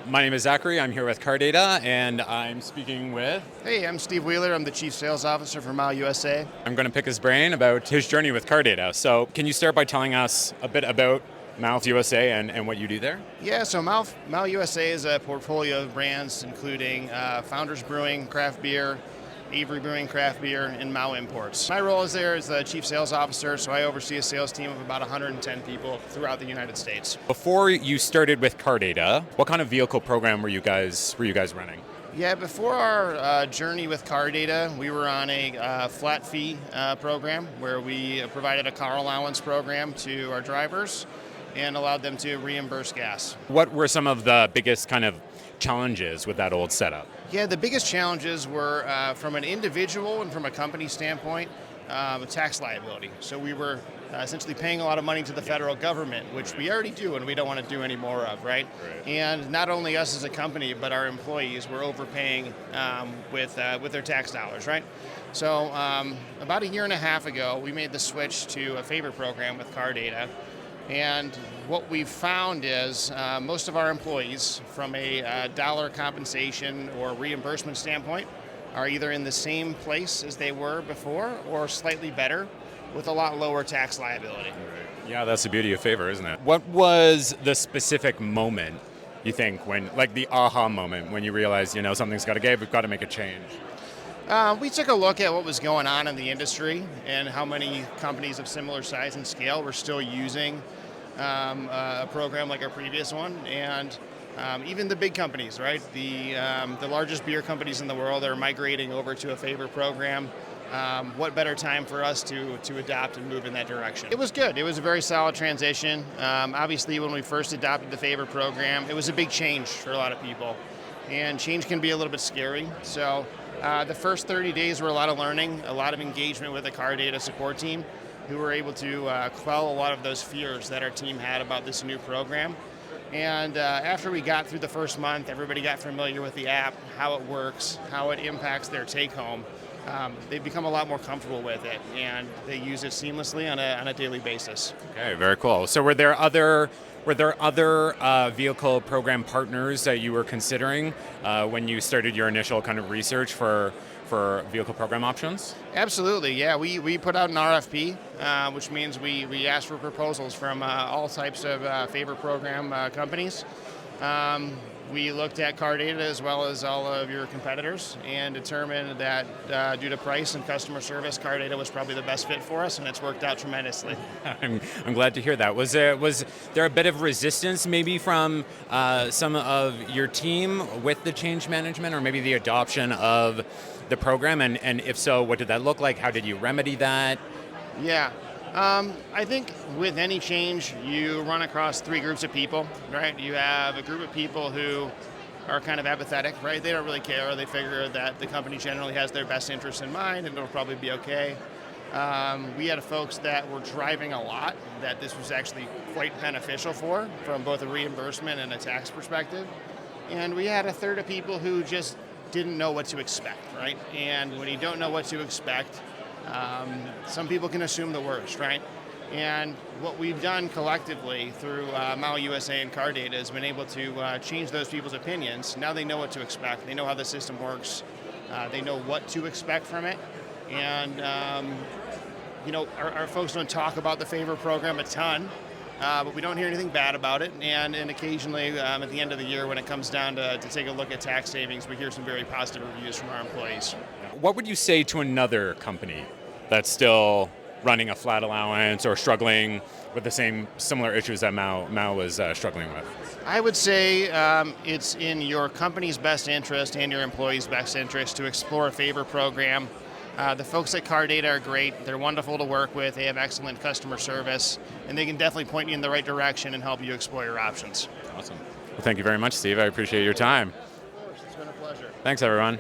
My name is Zachary. I'm here with Cardata, and I'm speaking with... Hey, I'm Steve Wheeler. I'm the Chief Sales Officer for Mahou USA. I'm going to pick his brain about his journey with Cardata. So can you start by telling us a bit about Mahou USA and what you do there? Yeah, so Mahou USA is a portfolio of brands including Founders Brewing, craft beer, Avery Brewing, craft beer, and Mahou Imports. My role is there as the Chief Sales Officer, so I oversee a sales team of about 110 people throughout the United States. Before you started with Cardata, what kind of vehicle program were you guys running? Yeah, before our journey with Cardata, we were on a flat fee program where we provided a car allowance program to our drivers and allowed them to reimburse gas. What were some of the biggest kind of challenges with that old setup? Yeah, the biggest challenges were from an individual and from a company standpoint, tax liability. So we were essentially paying a lot of money to the federal government, which we already do and we don't want to do any more of, right? And not only us as a company, but our employees were overpaying with their tax dollars, right? So about a year and a half ago, we made the switch to a FAVR program with Cardata. And what we've found is most of our employees, from a dollar compensation or reimbursement standpoint, are either in the same place as they were before or slightly better with a lot lower tax liability. Right. Yeah, that's the beauty of FAVR, isn't it? What was the specific moment, you think, when, like the aha moment, when you realized, something's got to give, we've got to make a change? We took a look at what was going on in the industry and how many companies of similar size and scale were still using a program like our previous one, and even the big companies, right? The largest beer companies in the world are migrating over to a FAVR program. What better time for us to adopt and move in that direction? It was good. It was a very solid transition. Obviously, when we first adopted the FAVR program, it was a big change for a lot of people, and change can be a little bit scary. So the first 30 days were a lot of learning, a lot of engagement with the Cardata support team, who were able to quell a lot of those fears that our team had about this new program. And after we got through the first month, everybody got familiar with the app, how it works, how it impacts their take-home. They've become a lot more comfortable with it, and they use it seamlessly on a daily basis. Okay, very cool. So were there other vehicle program partners that you were considering when you started your initial kind of research for vehicle program options? Absolutely, yeah. We put out an RFP, which means we asked for proposals from all types of FAVR program companies. We looked at Cardata as well as all of your competitors and determined that due to price and customer service, Cardata was probably the best fit for us, and it's worked out tremendously. I'm glad to hear that. Was there a bit of resistance maybe from some of your team with the change management or maybe the adoption of the program? And if so, what did that look like? How did you remedy that? Yeah. I think with any change, you run across three groups of people, right? You have a group of people who are kind of apathetic, right? They don't really care. They figure that the company generally has their best interests in mind and it'll probably be okay. We had folks that were driving a lot that this was actually quite beneficial for, from both a reimbursement and a tax perspective. And we had a third of people who just didn't know what to expect, right? And when you don't know what to expect, some people can assume the worst, right? And what we've done collectively through Mahou USA and Cardata has been able to change those people's opinions. Now they know what to expect. They know how the system works. They know what to expect from it. And, our folks don't talk about the FAVR program a ton, but we don't hear anything bad about it. And occasionally, at the end of the year, when it comes down to take a look at tax savings, we hear some very positive reviews from our employees. What would you say to another company that's still running a flat allowance or struggling with the similar issues that Mahou was struggling with? I would say it's in your company's best interest and your employees' best interest to explore a FAVR program. The folks at Cardata are great. They're wonderful to work with. They have excellent customer service, and they can definitely point you in the right direction and help you explore your options. Awesome. Well, thank you very much, Steve. I appreciate your time. Of course, it's been a pleasure. Thanks, everyone.